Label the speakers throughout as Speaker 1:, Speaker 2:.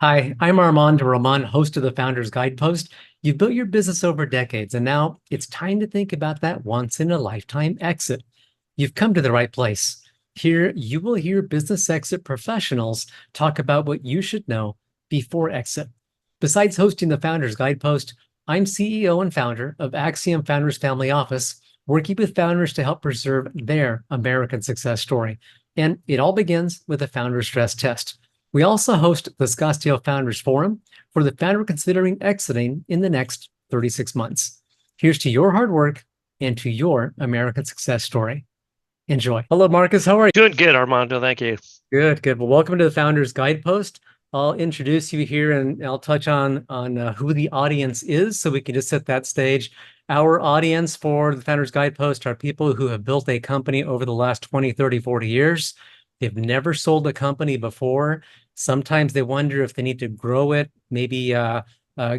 Speaker 1: Hi, I'm Armando, host of the Founders Guidepost. You've built your business over decades, and now it's time to think about that once in a lifetime exit. You've come to the right place. Here, you will hear business exit professionals talk about what you should know before exit. Besides hosting the Founders Guidepost, I'm CEO and founder of Axiom Founders Family Office, working with founders to help preserve their American success story. And it all begins with a founder stress test. We also host the Scottsdale Founders Forum for the founder considering exiting in the next 36 months. Here's to your hard work and to your American success story. Enjoy. Hello, Marcus. How are you?
Speaker 2: Doing good, Armando. Thank you.
Speaker 1: Good, good. Well, welcome to the Founders Guidepost. I'll introduce you here and I'll touch on who the audience is so we can just set that stage. Our audience for the Founders Guidepost are people who have built a company over the last 20, 30, 40 years. They've never sold a company before. Sometimes they wonder if they need to grow it, maybe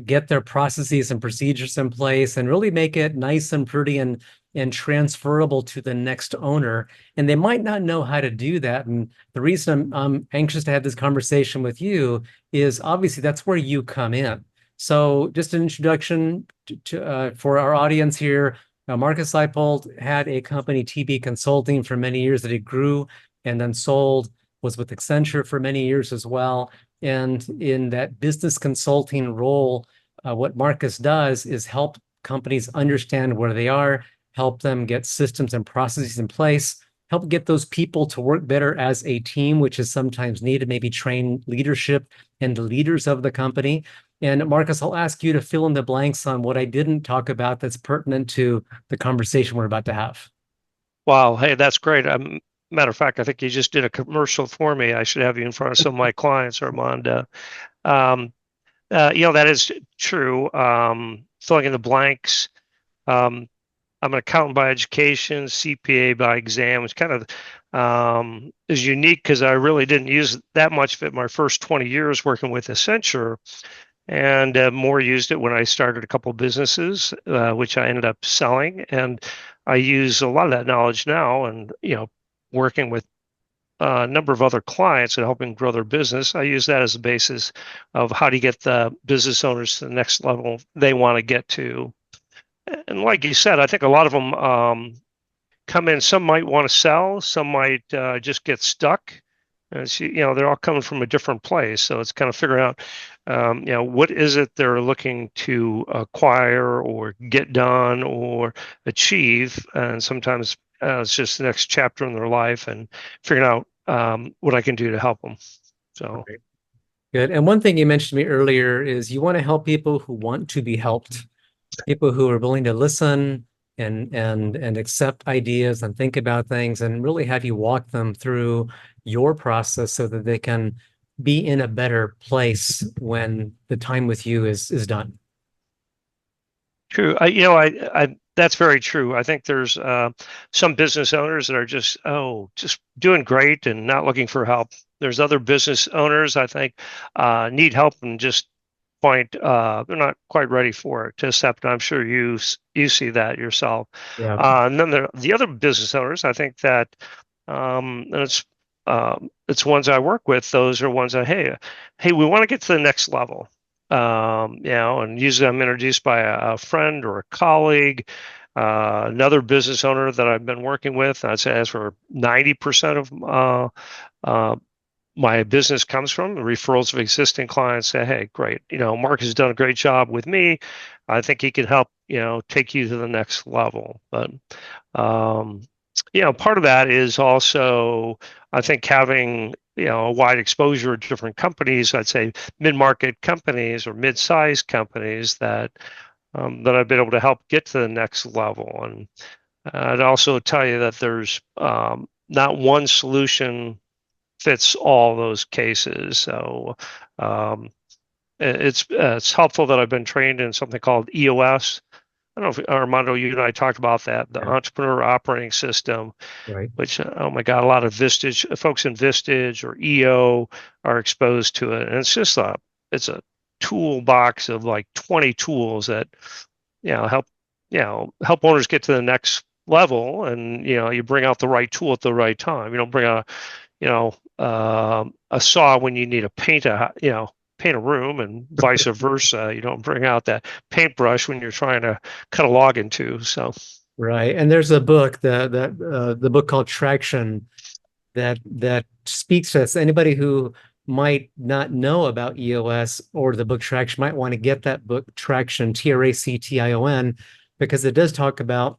Speaker 1: get their processes and procedures in place and really make it nice and pretty and transferable to the next owner. And they might not know how to do that. And the reason I'm anxious to have this conversation with you is obviously that's where you come in. So just an introduction for our audience here. Marcus Sipolt had a company, TB Consulting, for many years that he grew and then sold, was with Accenture for many years as well. And in that business consulting role, what Marcus does is help companies understand where they are, help them get systems and processes in place, help get those people to work better as a team, which is sometimes needed, maybe train leadership and the leaders of the company. And Marcus, I'll ask you to fill in the blanks on what I didn't talk about that's pertinent to the conversation we're about to have.
Speaker 2: Wow. Hey, that's great. Matter of fact, I think you just did a commercial for me. I should have you in front of some of my clients, Armando. Um, that is true. Filling in the blanks. Um, I'm an accountant by education, CPA by exam. It's kind of is unique because I really didn't use that much of it my first 20 years working with Accenture, and more used it when I started a couple of businesses, which I ended up selling. And I use a lot of that knowledge now, and working with a number of other clients and helping grow their business. I use that as a basis of how to get the business owners to the next level they want to get to. And like you said, I think a lot of them come in. Some might want to sell, some might just get stuck. And they're all coming from a different place. So it's kind of figuring out, what is it they're looking to acquire or get done or achieve. And sometimes it's just the next chapter in their life and figuring out what I can do to help them. So.
Speaker 1: Great. Good. And one thing you mentioned to me earlier is you want to help people who want to be helped, people who are willing to listen and accept ideas and think about things and really have you walk them through your process so that they can be in a better place when the time with you is done.
Speaker 2: True. That's very true. I think there's some business owners that are just doing great and not looking for help. There's other business owners I think need help and just they're not quite ready for it to accept. I'm sure you see that yourself.
Speaker 1: Yeah.
Speaker 2: And then the other business owners, I think that, and it's ones I work with. Those are ones that hey, we want to get to the next level. And usually I'm introduced by a friend or a colleague, another business owner that I've been working with. I'd say as for 90% of my business comes from referrals of existing clients. Say, hey, great, Mark has done a great job with me. I think he can help, take you to the next level. But part of that is also, I think, having a wide exposure to different companies. I'd say mid-market companies or mid-sized companies that I've been able to help get to the next level. And I'd also tell you that there's not one solution fits all those cases. So it's helpful that I've been trained in something called EOS. I don't know if Armando, you and I talked about that, the Entrepreneur Operating System,
Speaker 1: Right.
Speaker 2: which, oh my God, a lot of Vistage folks in Vistage or EO are exposed to it. And it's a toolbox of like 20 tools that, help owners get to the next level. And, you bring out the right tool at the right time. You don't bring a saw when you need to paint paint a room, and vice versa. You don't bring out that paintbrush when you're trying to cut a log in two. So
Speaker 1: Right. And there's a book the book called Traction that speaks to us. Anybody who might not know about EOS or the book Traction might want to get that book Traction, Traction, because it does talk about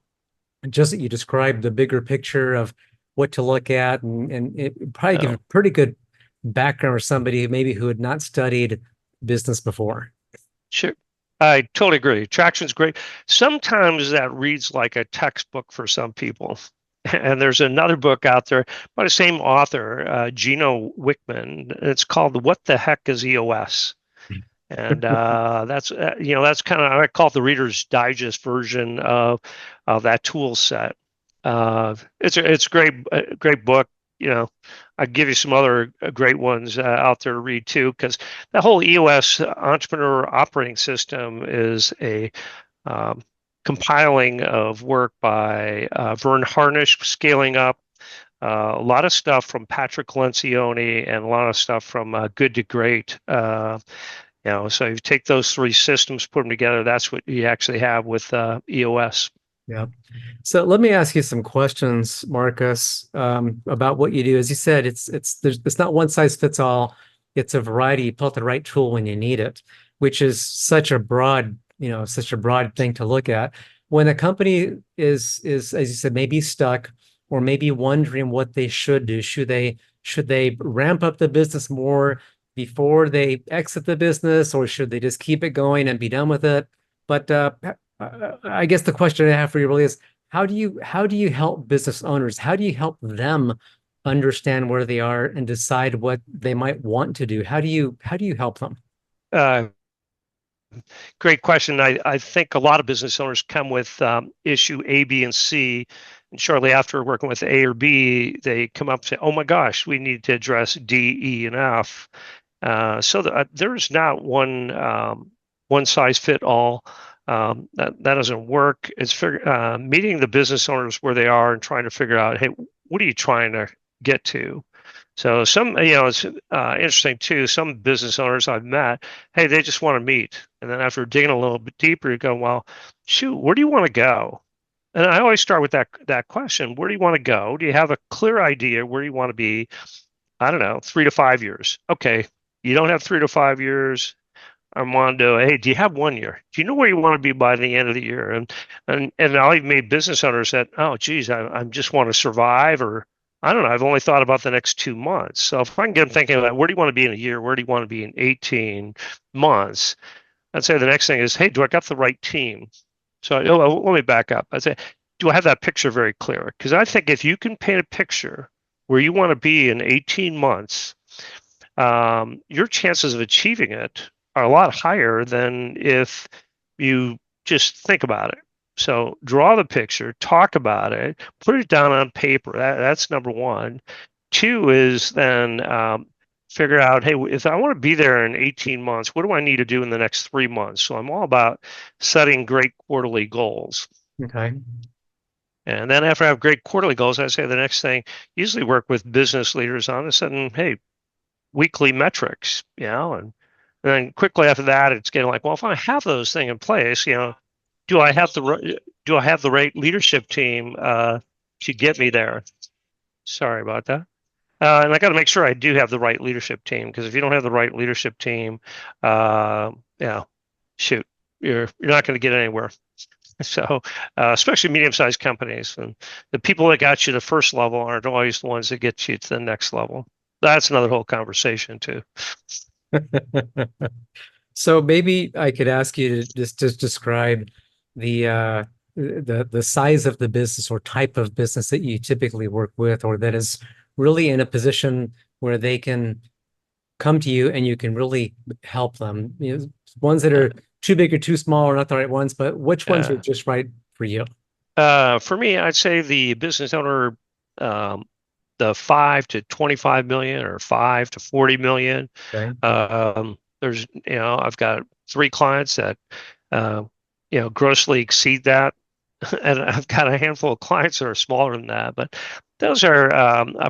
Speaker 1: just that you described the bigger picture of what to look at, and it probably gives a pretty good background for somebody maybe who had not studied business before.
Speaker 2: Sure. I totally agree. Traction's great. Sometimes that reads like a textbook for some people. And there's another book out there by the same author, Gino Wickman. It's called "What the Heck is EOS?" And that's kind of, I call it the Reader's Digest version of that tool set. It's a great book. I give you some other great ones out there to read too, because the whole EOS Entrepreneur Operating System is a compiling of work by Vern Harnish, scaling up a lot of stuff from Patrick Lencioni and a lot of stuff from Good to Great. So you take those three systems, put them together. That's what you actually have with EOS.
Speaker 1: Yeah. So let me ask you some questions, Marcus, about what you do. As you said, it's not one size fits all. It's a variety. You pull out the right tool when you need it, which is such a broad thing to look at. When a company is, as you said, maybe stuck or maybe wondering what they should do, should they ramp up the business more before they exit the business, or should they just keep it going and be done with it? But I guess the question I have for you really is, how do you help business owners? How do you help them understand where they are and decide what they might want to do? How do you help them?
Speaker 2: Great question. I think a lot of business owners come with issue A, B, and C, and shortly after working with A or B, they come up and say, "Oh my gosh, we need to address D, E, and F." So there's not one size fit all. That doesn't work. It's meeting the business owners where they are and trying to figure out, hey, what are you trying to get to? So it's interesting too. Some business owners I've met, hey, they just want to meet, and then after digging a little bit deeper, you go, well, shoot, where do you want to go? And I always start with that question: where do you want to go? Do you have a clear idea where you want to be? I don't know, 3 to 5 years. Okay, you don't have 3 to 5 years. Armando, hey, do you have 1 year? Do you know where you want to be by the end of the year? And I'll even meet business owners that, oh, geez, I just want to survive, or I don't know, I've only thought about the next 2 months. So if I can get them thinking about where do you want to be in a year? Where do you want to be in 18 months? I'd say the next thing is, hey, do I got the right team? So let me back up. I'd say, do I have that picture very clear? Because I think if you can paint a picture where you want to be in 18 months, your chances of achieving it are a lot higher than if you just think about it. So draw the picture, talk about it, put it down on paper. That's number one. Two is then figure out, hey, if I want to be there in 18 months, what do I need to do in the next 3 months? So I'm all about setting great quarterly goals.
Speaker 1: Okay.
Speaker 2: And then after I have great quarterly goals, I say the next thing, usually work with business leaders on this, and hey, weekly metrics, and then quickly after that, it's getting like, well, if I have those things in place, do I have the right leadership team to get me there? Sorry about that. And I got to make sure I do have the right leadership team, because if you don't have the right leadership team, shoot, you're not going to get anywhere. So, especially medium-sized companies, and the people that got you to first level aren't always the ones that get you to the next level. That's another whole conversation too.
Speaker 1: So maybe I could ask you to just describe the size of the business or type of business that you typically work with, or that is really in a position where they can come to you and you can really help them. Ones that are too big or too small are not the right ones, but which ones are just right for you?
Speaker 2: For me, I'd say the business owner, the 5 to 25 million or 5 to 40 million.
Speaker 1: Okay.
Speaker 2: There's, I've got 3 clients that, grossly exceed that. And I've got a handful of clients that are smaller than that, but those are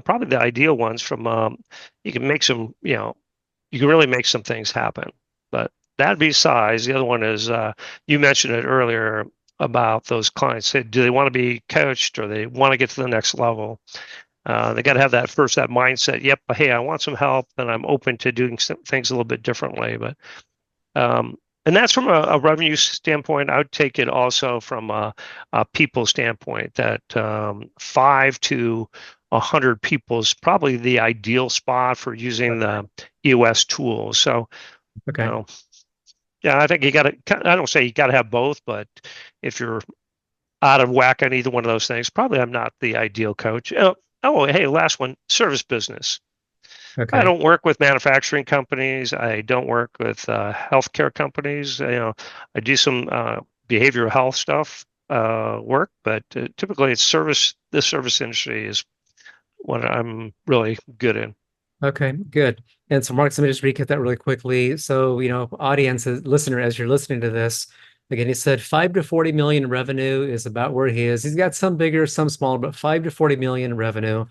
Speaker 2: probably the ideal ones. From you can make some, you can really make some things happen. But that besides, the other one is you mentioned it earlier about those clients. Do they want to be coached or they want to get to the next level? They got to have that mindset. Yep, hey, I want some help, and I'm open to doing some things a little bit differently. But and that's from a revenue standpoint. I would take it also from a people standpoint. That 5 to 100 people is probably the ideal spot for using the EOS tools. So,
Speaker 1: Okay.
Speaker 2: Yeah, I think you got to. I don't say you got to have both, but if you're out of whack on either one of those things, probably I'm not the ideal coach. Hey, last one, service business.
Speaker 1: Okay.
Speaker 2: I don't work with manufacturing companies. I don't work with healthcare companies. I do some behavioral health stuff work, but typically it's service. The service industry is what I'm really good in.
Speaker 1: Okay, good. And so, Mark, let me just recap that really quickly. So, audience, listener, as you're listening to this, again, he said 5 to 40 million revenue is about where he is. He's got some bigger, some smaller, but 5 to 40 million revenue,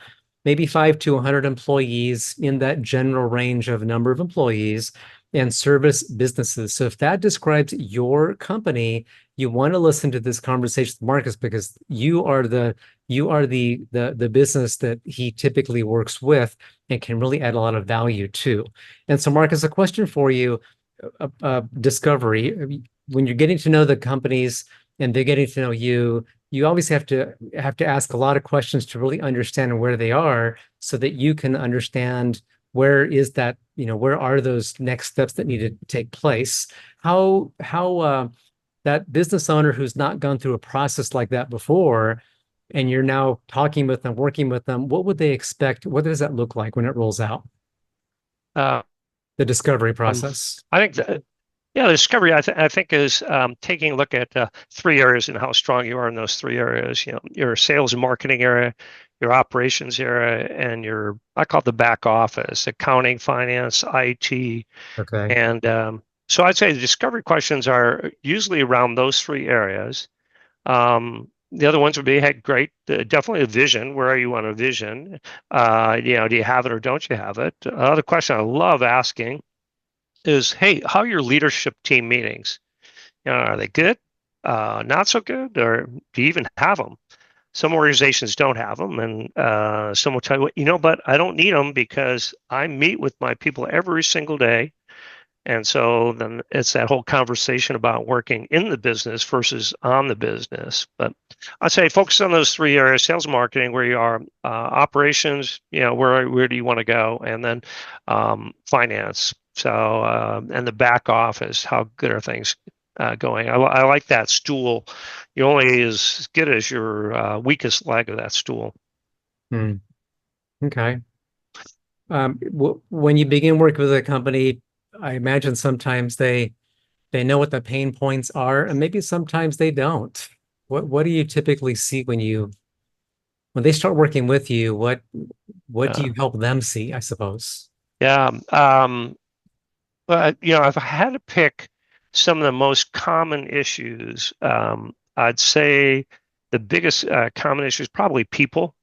Speaker 1: maybe 5 to 100 employees, in that general range of number of employees, and service businesses. So if that describes your company, you want to listen to this conversation with Marcus, because you are the business that he typically works with and can really add a lot of value to. And so, Marcus, a question for you, discovery. When you're getting to know the companies and they're getting to know you, you always have to ask a lot of questions to really understand where they are, so that you can understand where is that, where are those next steps that need to take place. How that business owner who's not gone through a process like that before, and you're now talking with them, working with them, what would they expect? What does that look like when it rolls out?
Speaker 2: Uh,
Speaker 1: The discovery process.
Speaker 2: I think that, yeah, the discovery I think is taking a look at 3 areas and how strong you are in those 3 areas. Your sales and marketing area, your operations area, and I call it the back office: accounting, finance, IT.
Speaker 1: Okay.
Speaker 2: And so I'd say the discovery questions are usually around those 3 areas. The other ones would be, hey, great, definitely a vision. Where are you on a vision? Do you have it or don't you have it? Another question I love asking is, hey, how are your leadership team meetings? Are they good? Not so good? Or do you even have them? Some organizations don't have them, and some will tell you, but I don't need them because I meet with my people every single day. And so then it's that whole conversation about working in the business versus on the business. But I'd say focus on those 3 areas: sales and marketing, where you are, operations, where do you want to go, and then finance. So, and the back office, how good are things going? I like that stool. You're only as good as your weakest leg of that stool.
Speaker 1: Okay. When you begin working with a company, I imagine sometimes they know what the pain points are, and maybe sometimes they don't. What do you typically see when they start working with you? What do you help them see, I suppose?
Speaker 2: Yeah. But if I had to pick some of the most common issues, I'd say the biggest common issue is probably people.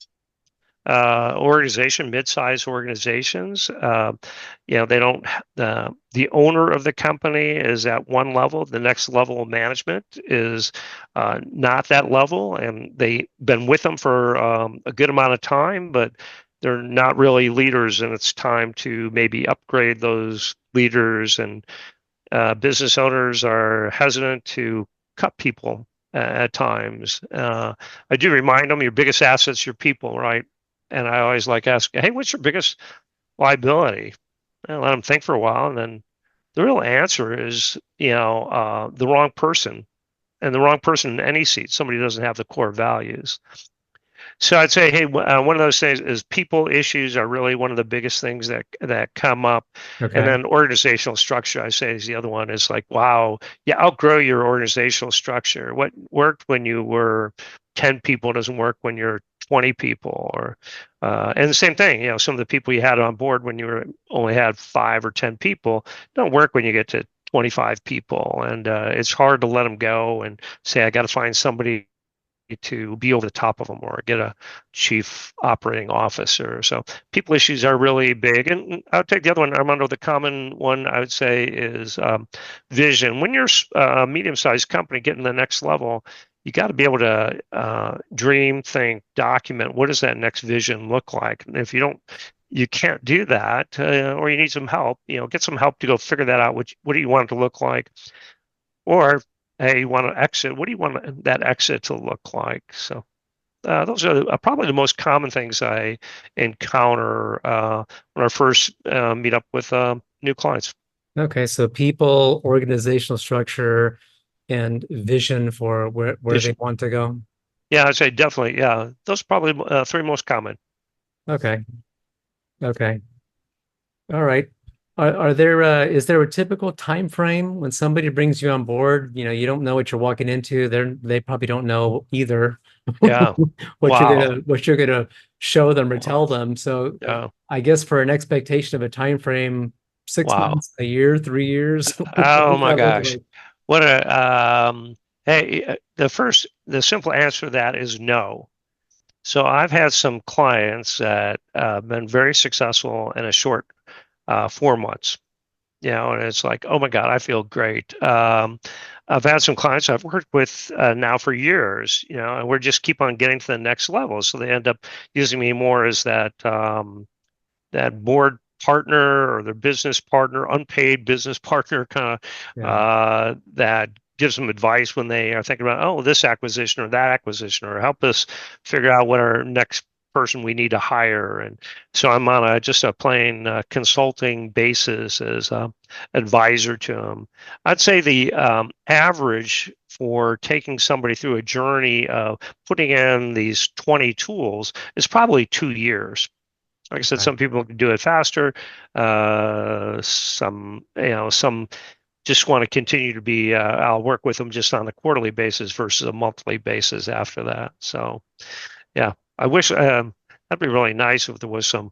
Speaker 2: Mid-sized organizations, they don't, the owner of the company is at one level. The next level of management is not that level, and they've been with them for a good amount of time, but they're not really leaders, and it's time to maybe upgrade those leaders. And business owners are hesitant to cut people at times. I do remind them your biggest asset's your people, right? And I always like ask, hey, what's your biggest liability? And let them think for a while, and then the real answer is, the wrong person, and the wrong person in any seat. Somebody doesn't have the core values. So I'd say, hey, one of those things is people issues are really one of the biggest things that come up.
Speaker 1: Okay.
Speaker 2: And then organizational structure, I say, is the other one. Is like, wow, you outgrow your organizational structure. What worked when you were 10 people doesn't work when you're 20 people, and the same thing. Some of the people you had on board when you only had 5 or 10 people don't work when you get to 25 people, and it's hard to let them go and say, I got to find somebody to be over the top of them or get a chief operating officer. So people issues are really big. And I'll take the other one, Armando. The common one I would say is vision. When you're a medium-sized company getting to the next level, you got to be able to dream, think, document. What does that next vision look like? And if you can't do that, or you need some help, get some help to go figure that out. What do you want it to look like? Or, hey, you want to exit. What do you want that exit to look like? So those are probably the most common things I encounter when I first meet up with new clients.
Speaker 1: Okay, so people, organizational structure, and vision for where they want to go.
Speaker 2: Yeah, I'd say definitely. Yeah, those are probably three most common.
Speaker 1: Okay. Okay. All right. Is there a typical time frame when somebody brings you on board? You don't know what you're walking into. They probably don't know either
Speaker 2: Yeah. Wow.
Speaker 1: what you're gonna show them or tell them. So
Speaker 2: Yeah.
Speaker 1: I guess for an expectation of a time frame, 6 months, a year, 3 years. What
Speaker 2: Oh
Speaker 1: does
Speaker 2: my
Speaker 1: that look
Speaker 2: gosh.
Speaker 1: like?
Speaker 2: What hey, the simple answer to that is no. So I've had some clients that been very successful in a short 4 months, and it's like, oh my God, I feel great. I've had some clients I've worked with now for years, and we're just keep on getting to the next level. So they end up using me more as that board partner or their business partner, unpaid business partner, kind of
Speaker 1: Yeah.
Speaker 2: that gives them advice when they are thinking about, oh, this acquisition or that acquisition, or help us figure out what our next person we need to hire. And so I'm on just a plain consulting basis as advisor to them. I'd say the average for taking somebody through a journey of putting in these 20 tools is probably 2 years. Like I said,
Speaker 1: Okay.
Speaker 2: some people can do it faster. Some just want to continue to be. I'll work with them just on a quarterly basis versus a monthly basis after that. So, yeah, I wish that'd be really nice if there was some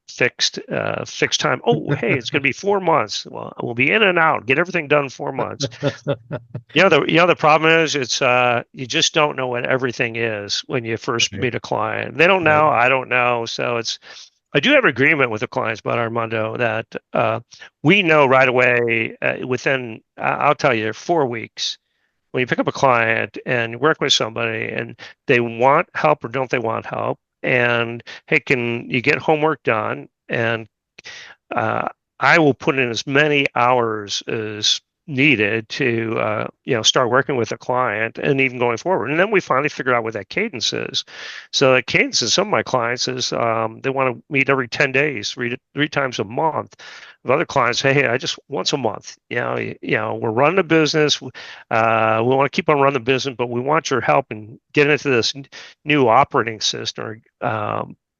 Speaker 2: fixed time. Oh, hey, it's going to be 4 months. Well, we'll be in and out. Get everything done in 4 months. The problem is it's you just don't know what everything is when you first
Speaker 1: Right.
Speaker 2: meet a client. They don't know, I don't know. So I do have agreement with the clients, but Armando, that we know right away within I'll tell you 4 weeks when you pick up a client and work with somebody and they want help or don't they want help, and hey, can you get homework done? And uh, I will put in as many hours as needed to start working with a client and even going forward. And then we finally figure out what that cadence is. So the cadence in some of my clients is they want to meet every 10 days, three times a month. With other clients, hey, I just once a month. We're running a business. We want to keep on running the business, but we want your help in getting into this new operating system.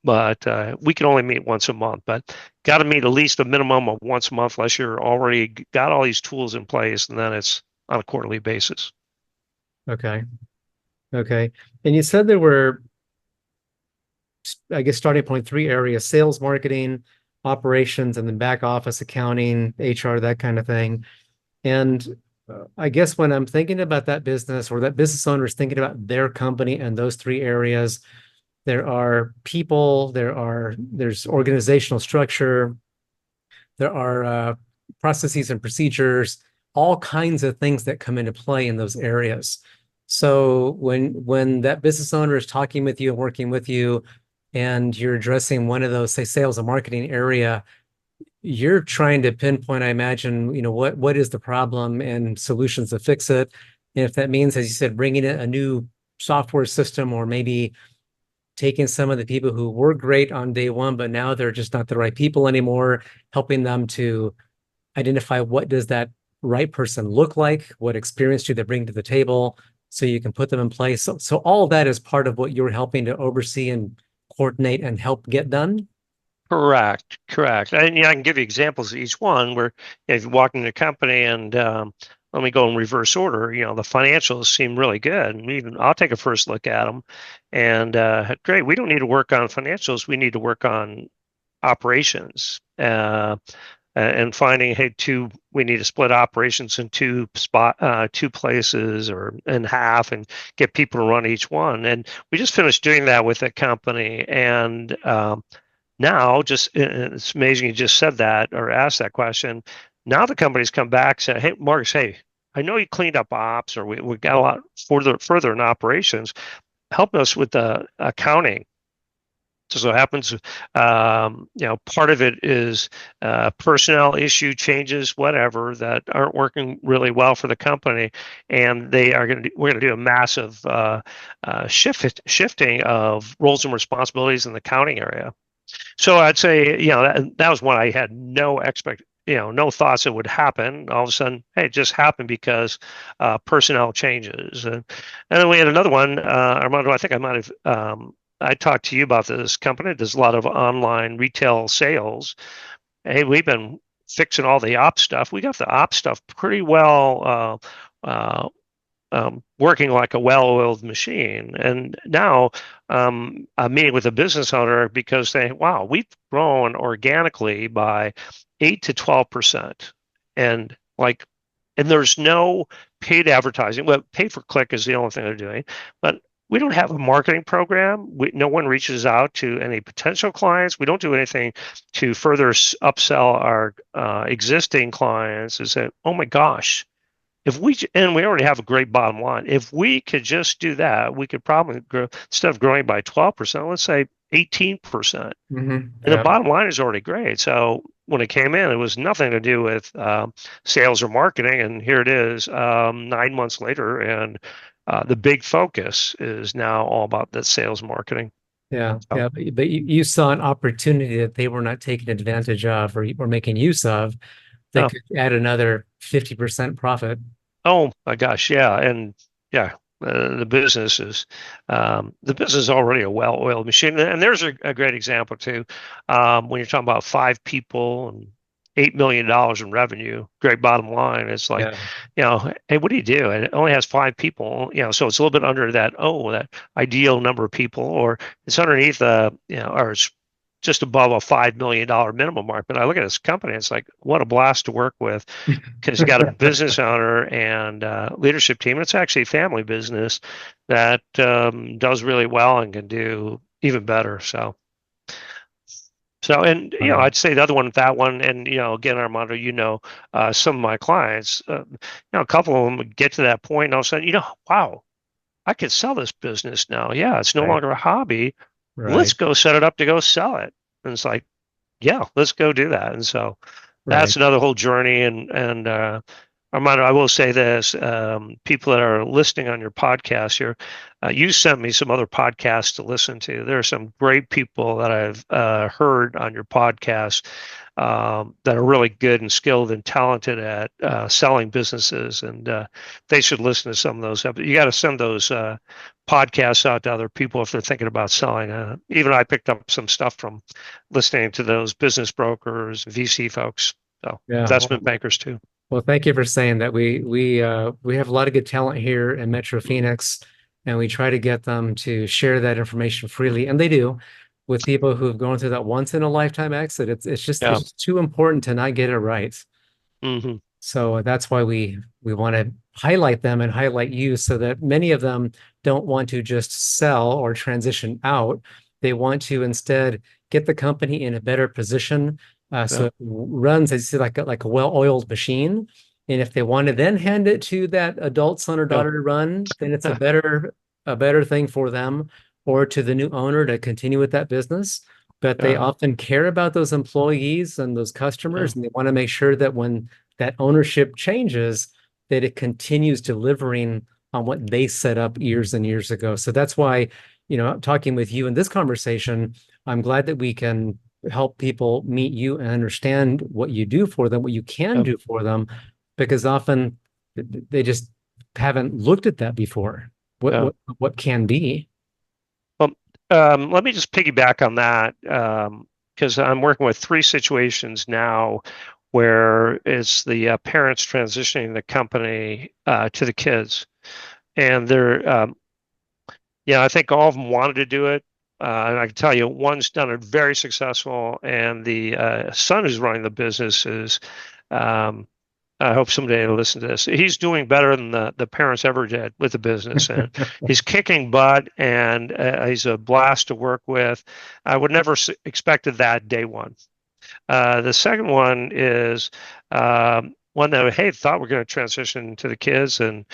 Speaker 2: But we can only meet once a month. But got to meet at least a minimum of once a month, unless you're already got all these tools in place, and then it's on a quarterly basis.
Speaker 1: Okay. Okay. And you said there were, I guess, starting point, three areas: sales, marketing, operations, and then back office, accounting, HR, that kind of thing. And I guess when I'm thinking about that business, or that business owner is thinking about their company and those three areas, there are people, there's organizational structure, there are processes and procedures, all kinds of things that come into play in those areas. So when that business owner is talking with you and working with you, and you're addressing one of those, say, sales and marketing area, you're trying to pinpoint, I imagine, what is the problem and solutions to fix it. And if that means, as you said, bringing in a new software system, or maybe taking some of the people who were great on day one, but now they're just not the right people anymore, helping them to identify what does that right person look like, what experience do they bring to the table, so you can put them in place. So all of that is part of what you're helping to oversee and coordinate and help get done.
Speaker 2: Correct. And I can give you examples of each one where if you walk into a company and let me go in reverse order. The financials seem really good, and I'll take a first look at them. And great, we don't need to work on financials. We need to work on operations. and finding, hey, we need to split operations in two places or in half and get people to run each one. And we just finished doing that with a company. And now, it's amazing you just said that or asked that question. Now the company's come back and said, hey, Marcus, hey, I know you cleaned up ops, or we got a lot further in operations. Help us with the accounting. So it happens, part of it is personnel issue changes, whatever, that aren't working really well for the company, and we're going to do a massive shifting of roles and responsibilities in the accounting area. So I'd say, that was one I had no thoughts it would happen. All of a sudden, hey, it just happened because personnel changes. And then we had another one, Armando, I think I might have, I talked to you about this company. There's a lot of online retail sales. Hey, we've been fixing all the ops stuff. We got the ops stuff pretty well working like a well-oiled machine. And now I'm meeting with a business owner because wow, we've grown organically by 8 to 12%. And there's no paid advertising. Well, pay per click is the only thing they're doing, but we don't have a marketing program. No one reaches out to any potential clients. We don't do anything to further upsell our existing clients. Is that, oh my gosh, and we already have a great bottom line. If we could just do that, we could probably grow, instead of growing by 12%, let's say 18%.
Speaker 1: Mm-hmm.
Speaker 2: And the bottom line is already great. So when it came in, it was nothing to do with sales or marketing. And here it is 9 months later. And the big focus is now all about the sales marketing.
Speaker 1: Yeah. But you saw an opportunity that they were not taking advantage of or making use of that could add another 50% profit.
Speaker 2: Oh my gosh, yeah. And yeah, the business is already a well-oiled machine. And there's a great example too. When you're talking about 5 people and $8 million in revenue, great bottom line. It's like, hey, what do you do? And it only has 5 people, so it's a little bit under that ideal number of people, or it's underneath or it's just above a $5 million minimum mark. But I look at this company, it's like, what a blast to work with, because you got a business owner and leadership team. And it's actually a family business that does really well and can do even better. So, and I'd say the other one, that one, and again, Armando, some of my clients, a couple of them would get to that point, and all of a sudden, wow, I could sell this business now. Yeah, it's no longer a hobby. Right. Let's go set it up to go sell it. And it's like, yeah, let's go do that. And so that's another whole journey. And Armando, I will say this, people that are listening on your podcast here, you sent me some other podcasts to listen to. There are some great people that I've heard on your podcast that are really good and skilled and talented at selling businesses. And they should listen to some of those. You got to send those podcasts out to other people if they're thinking about selling. Even I picked up some stuff from listening to those business brokers, VC folks, so investment bankers too.
Speaker 1: Well, thank you for saying that. We have a lot of good talent here in Metro Phoenix, and we try to get them to share that information freely, and they do, with people who have gone through that once in a lifetime exit. It's just too important to not get it right.
Speaker 2: Mm-hmm.
Speaker 1: So that's why we want to highlight them and highlight you, so that many of them don't want to just sell or transition out. They want to instead get the company in a better position. So it runs, as you say, like a well-oiled machine. And if they want to then hand it to that adult son or daughter to run, then it's a better thing for them, or to the new owner to continue with that business. But they often care about those employees and those customers, and they want to make sure that when that ownership changes, that it continues delivering on what they set up years and years ago. So that's why, talking with you in this conversation, I'm glad that we can help people meet you and understand what you do for them, what you can do for them, because often they just haven't looked at that before. What can be.
Speaker 2: Well, let me just piggyback on that, because I'm working with 3 situations now where it's the parents transitioning the company to the kids, and they're I think all of them wanted to do it. And I can tell you, one's done it very successful, and the son who's running the business is. I hope someday he'll listen to this. He's doing better than the parents ever did with the business, and he's kicking butt, and he's a blast to work with. I would never expected that day one. The second one is one that hey thought we're going to transition to the kids, and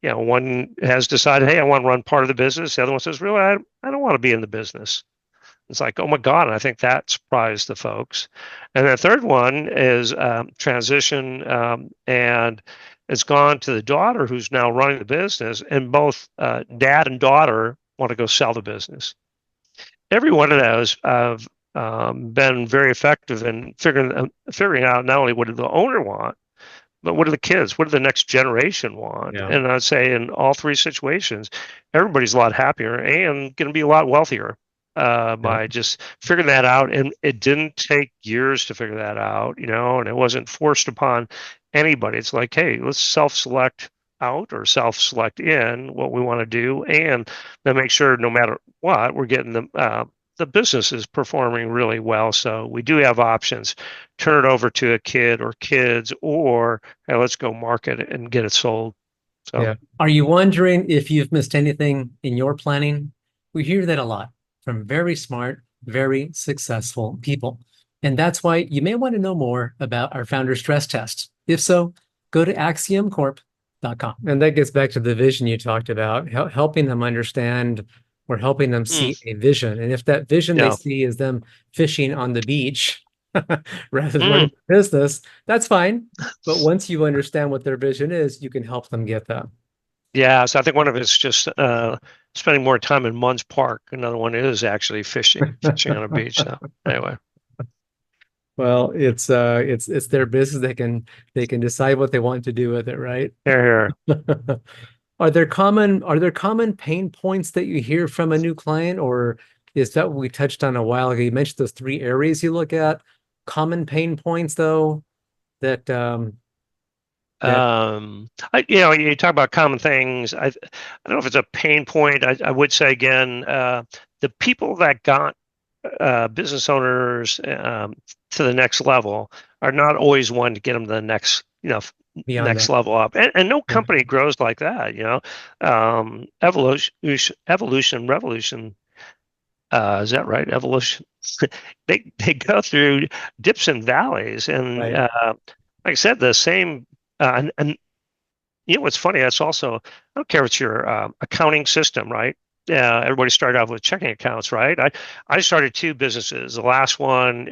Speaker 2: one has decided, hey, I want to run part of the business. The other one says, really, I don't want to be in the business. It's like, oh my God, and I think that surprised the folks. And the third one is transition, and it's gone to the daughter who's now running the business, and both dad and daughter want to go sell the business. Every one of those have been very effective in figuring out not only what did the owner want, but what do the kids, what do the next generation want?
Speaker 1: Yeah.
Speaker 2: And I'd say in all three situations, everybody's a lot happier and going to be a lot wealthier. By just figuring that out. And it didn't take years to figure that out, and it wasn't forced upon anybody. It's like, hey, let's self-select out or self-select in what we want to do, and then make sure no matter what, we're getting the business is performing really well. So we do have options. Turn it over to a kid or kids, or hey, let's go market it and get it sold. So
Speaker 1: yeah. Are you wondering if you've missed anything in your planning? We hear that a lot from very smart, very successful people. And that's why you may want to know more about our founder stress test. If so, go to axiomcorp.com. And that gets back to the vision you talked about, helping them understand or helping them see a vision. And if that vision they see is them fishing on the beach rather than running a business, that's fine. But once you understand what their vision is, you can help them get that.
Speaker 2: Yeah, so I think one of it's just spending more time in Munns Park. Another one is actually fishing on a beach. So anyway,
Speaker 1: well, it's their business. They can decide what they want to do with it, right?
Speaker 2: Here.
Speaker 1: Are there common pain points that you hear from a new client, or is that what we touched on a while ago? You mentioned those three areas you look at. Common pain points, though, that
Speaker 2: you talk about common things. I don't know if it's a pain point. I would say again, the people that got business owners to the next level are not always one to get them to the next, next level up. And no company grows like that. Evolution, revolution. Is that right? Evolution. they go through dips and valleys, and like I said, the same. And what's funny? That's also, I don't care if it's your accounting system, right? Everybody started off with checking accounts, right? I started two businesses. The last one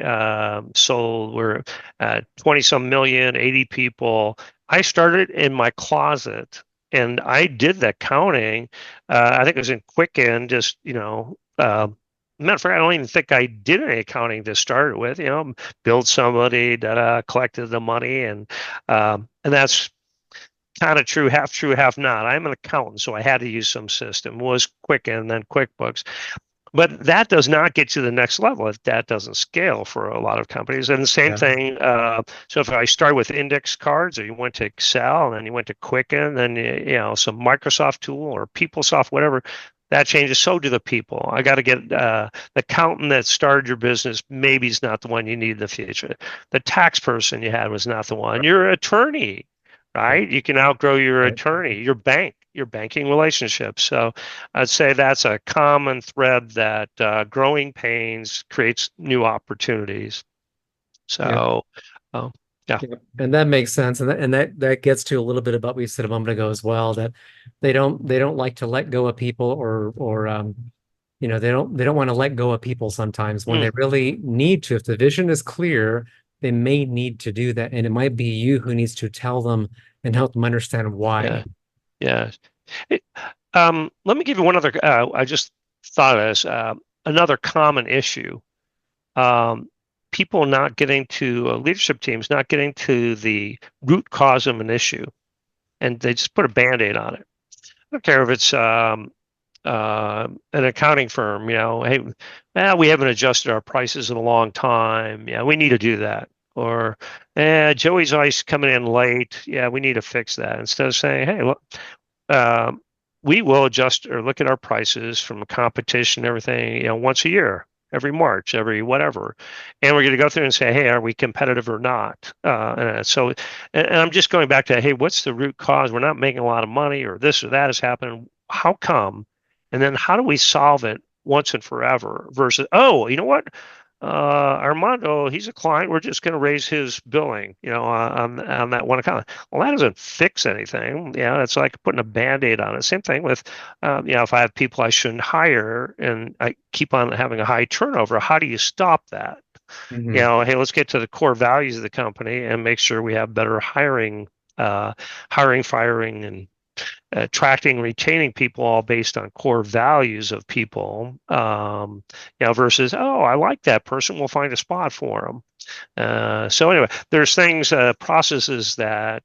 Speaker 2: sold. We're 20 some million, 80 people. I started in my closet, and I did the accounting. I think it was in Quicken. Just matter of fact, I don't even think I did any accounting to start with. Build somebody, collected the money, and that's kind of true, half not. I'm an accountant, so I had to use some system. It was Quicken and then QuickBooks. But that does not get you to the next level if that doesn't scale for a lot of companies. And the same thing. So if I start with index cards, or you went to Excel, and then you went to Quicken, then some Microsoft tool or PeopleSoft, whatever, that changes. So do the people. I got to get the accountant that started your business. Maybe is not the one you need in the future. The tax person you had was not the one. Your attorney, right? You can outgrow your attorney, your banking relationship. So I'd say that's a common thread that growing pains creates new opportunities. So, yeah.
Speaker 1: And that makes sense. And that gets to a little bit about what we said a moment ago as well, that they don't like to let go of people, or they don't want to let go of people sometimes when they really need to. If the vision is clear, they may need to do that. And it might be you who needs to tell them and help them understand why.
Speaker 2: Yeah. Let me give you one other, I just thought of this, another common issue. People not getting to leadership teams, not getting to the root cause of an issue, and they just put a Band-Aid on it. I don't care if it's an accounting firm, hey, we haven't adjusted our prices in a long time. Yeah, we need to do that. Or Joey's always coming in late. Yeah, we need to fix that. Instead of saying, hey, look, we will adjust or look at our prices from a competition, everything, once a year, every March, every whatever. And we're going to go through and say, hey, are we competitive or not? And I'm just going back to, hey, what's the root cause? We're not making a lot of money, or this or that is happening. How come? And then how do we solve it once and forever versus, oh, you know what? Armando, he's a client. We're just going to raise his billing, on that one account. Well, that doesn't fix anything. It's like putting a Band-Aid on it. Same thing with, if I have people I shouldn't hire and I keep on having a high turnover, how do you stop that?
Speaker 1: Mhm.
Speaker 2: Hey, let's get to the core values of the company and make sure we have better hiring, firing, and attracting, retaining people all based on core values of people, versus, oh, I like that person, we'll find a spot for them. So anyway, there's things, processes that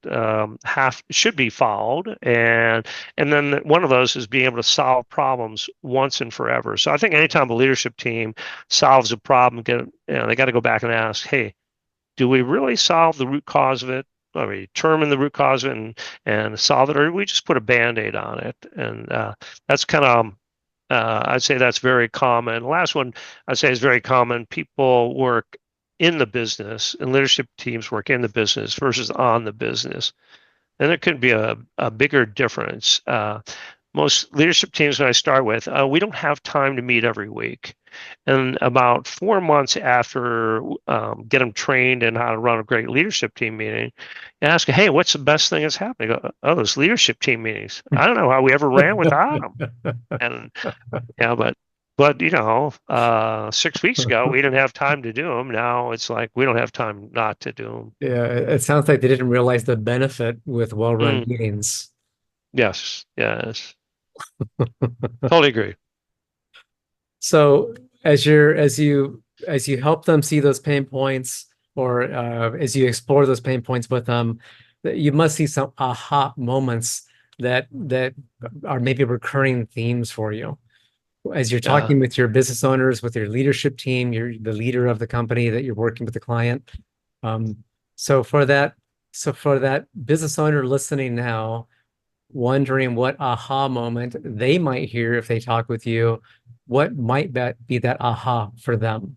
Speaker 2: should be followed, and then one of those is being able to solve problems once and forever. So I think anytime a leadership team solves a problem, they got to go back and ask, hey, do we really solve the root cause of it? Or we determine the root cause of it and solve it, or do we just put a Band-Aid on it? And that's kind of, I'd say that's very common. The last one I'd say is very common. People work in the business, and leadership teams work in the business versus on the business. And it could be a bigger difference. Most leadership teams that I start with, we don't have time to meet every week. And about 4 months after get them trained in how to run a great leadership team meeting, and ask, hey, what's the best thing that's happening? Oh, those leadership team meetings. I don't know how we ever ran without them. And but 6 weeks ago we didn't have time to do them. Now it's like we don't have time not to do them.
Speaker 1: Yeah, it sounds like they didn't realize the benefit with well-run
Speaker 2: Mm,
Speaker 1: meetings.
Speaker 2: yes, yes, totally agree.
Speaker 1: So as you help them see those pain points, or as you explore those pain points with them, you must see some aha moments that are maybe recurring themes for you. As you're
Speaker 2: Yeah.
Speaker 1: talking with your business owners, with your leadership team, you're the leader of the company that you're working with the client. Um, so for that, so for that business owner listening now, wondering what aha moment they might hear if they talk with you, what might that be that aha for them?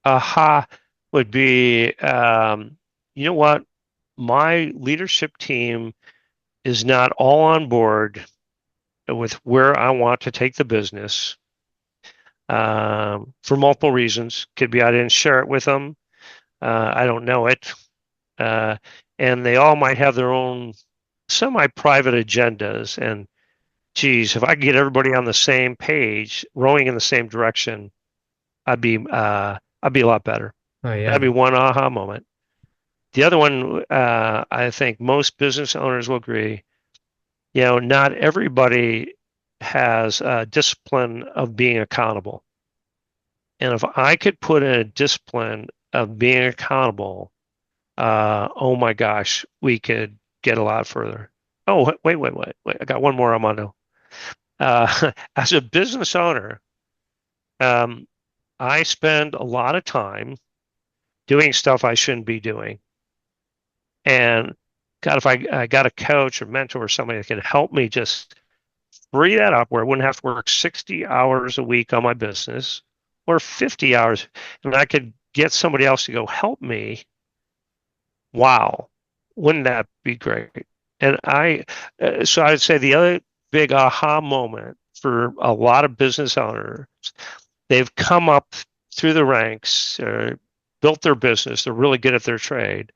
Speaker 2: Aha would be, you know what? My leadership team is not all on board with where I want to take the business, for multiple reasons. Could be I didn't share it with them. I don't know it. Uh, and they all might have their own semi-private agendas. And geez, if I could get everybody on the same page, rowing in the same direction, I'd be a lot better.
Speaker 1: Oh
Speaker 2: That'd
Speaker 1: yeah.
Speaker 2: be one aha moment. The other one, I think most business owners will agree, not everybody has a discipline of being accountable. And if I could put in a discipline of being accountable, oh my gosh, we could get a lot further. Oh, wait. I got one more, Armando. As a business owner, um, I spend a lot of time doing stuff I shouldn't be doing. And God, if I got a coach or mentor or somebody that could help me just free that up where I wouldn't have to work 60 hours a week on my business or 50 hours, and I could get somebody else to go help me, wow, wouldn't that be great? And so I'd say the other big aha moment for a lot of business owners, they've come up through the ranks, built their business, they're really good at their trade,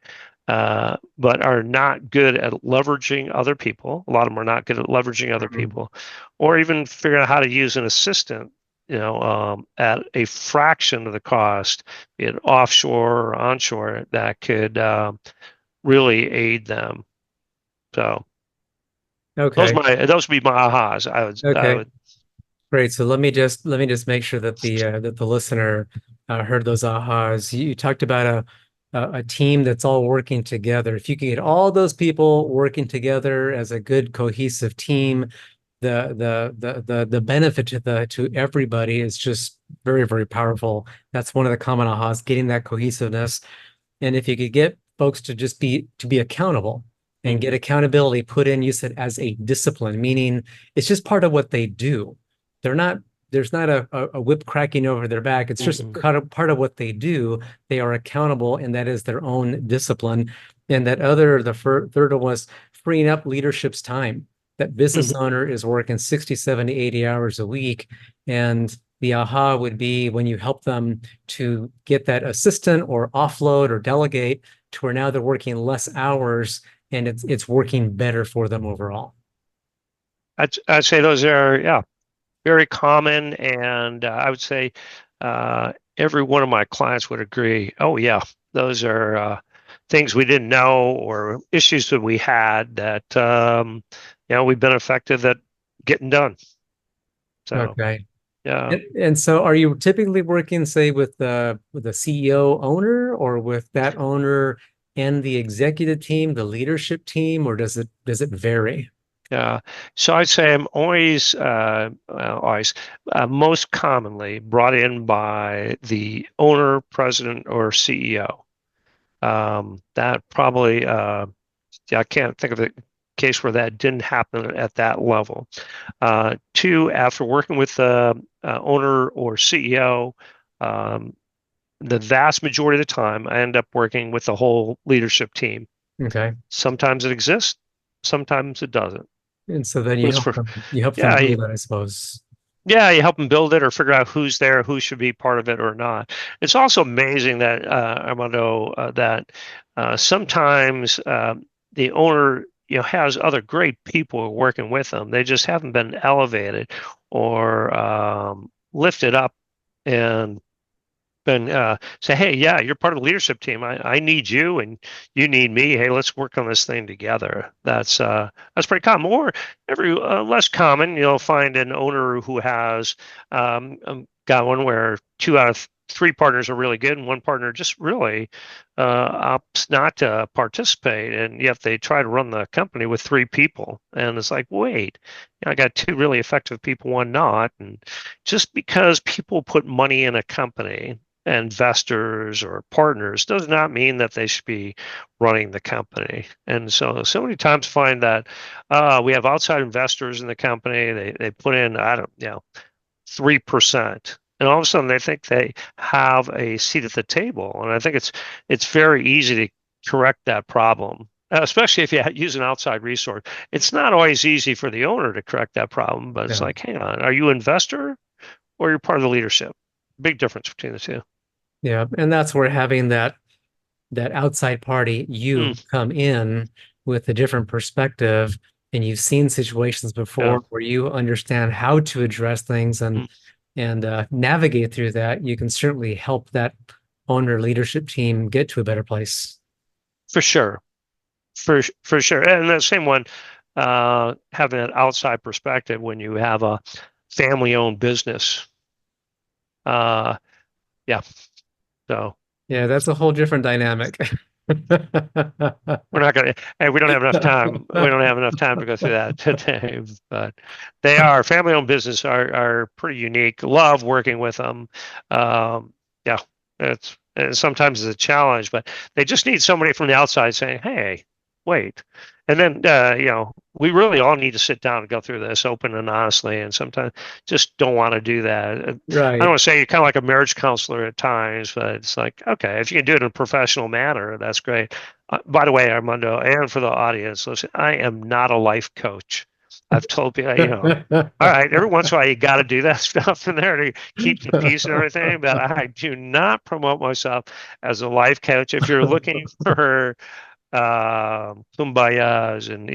Speaker 2: but are not good at leveraging other people. A lot of them are not good at leveraging other
Speaker 1: Mhm.
Speaker 2: people, or even figuring out how to use an assistant, at a fraction of the cost, be it offshore or onshore, that could really aid them. So
Speaker 1: Okay.
Speaker 2: those would be my ahas. I
Speaker 1: Okay.
Speaker 2: would,
Speaker 1: Great. So let me just make sure that the listener heard those ahas. You talked about a team that's all working together. If you can get all those people working together as a good cohesive team, the benefit to everybody is just very, very powerful. That's one of the common ahas, getting that cohesiveness. And if you could get folks to be accountable, and get accountability put in, you said, as a discipline, meaning it's just part of what they do. There's not a whip cracking over their back. It's just part of what they do. They are accountable, and that is their own discipline. And the third one was freeing up leadership's time. That business owner is working 60, 70, 80 hours a week. And the aha would be when you help them to get that assistant or offload or delegate to where now they're working less hours, and it's working better for them overall.
Speaker 2: I'd say those are, very common, and I would say every one of my clients would agree. Oh yeah, those are things we didn't know or issues that we had that we've been effective at getting done. So
Speaker 1: Okay.
Speaker 2: yeah.
Speaker 1: And so are you typically working, say, with the CEO owner, or with that owner and the executive team, the leadership team, or does it vary?
Speaker 2: Yeah. So I'd say I'm always most commonly brought in by the owner, president, or CEO. That probably I can't think of a case where that didn't happen at that level. Two, after working with the owner or CEO, the vast majority of the time, I end up working with the whole leadership team.
Speaker 1: Okay.
Speaker 2: Sometimes it exists, sometimes it doesn't.
Speaker 1: And so then you help them build it, I suppose.
Speaker 2: Yeah, you help them build it or figure out who's there, who should be part of it or not. It's also amazing that, Armando, that sometimes the owner has other great people working with them. They just haven't been elevated or lifted up and been say, hey, yeah, you're part of the leadership team. I need you and you need me. Hey, let's work on this thing together. That's pretty common. Or less common, you'll find an owner who has got one where 2 out of 3 partners are really good and one partner just really opts not to participate, and yet they try to run the company with 3 people, and it's like, wait, I got 2 really effective people, one not. And just because people put money in a company, investors or partners, does not mean that they should be running the company. And so many times find that we have outside investors in the company. They put in 3%, and all of a sudden they think they have a seat at the table. And I think it's very easy to correct that problem, especially if you use an outside resource. It's not always easy for the owner to correct that problem, but it's like, hang on, are you an investor or you're part of the leadership? Big difference between the two.
Speaker 1: Yeah, and that's where having that outside party, you come in with a different perspective, and you've seen situations before where you understand how to address things and navigate through that. You can certainly help that owner leadership team get to a better place. For sure.
Speaker 2: For sure. And the same one, having an outside perspective when you have a family-owned business. So
Speaker 1: yeah, that's a whole different dynamic.
Speaker 2: We're not going to, we don't have enough time. We don't have enough time to go through that today, but they are family-owned business are pretty unique. Love working with them. It's sometimes it's a challenge, but they just need somebody from the outside saying, hey, wait. And then, we really all need to sit down and go through this open and honestly, and sometimes just don't want to do that.
Speaker 1: Right.
Speaker 2: I don't want to say you're kind of like a marriage counselor at times, but it's like, okay, if you can do it in a professional manner, that's great. By the way, Armando, and for the audience, listen, I am not a life coach. I've told people, all right, every once in a while you got to do that stuff in there to keep the peace and everything, but I do not promote myself as a life coach. If you're looking for kumbayas and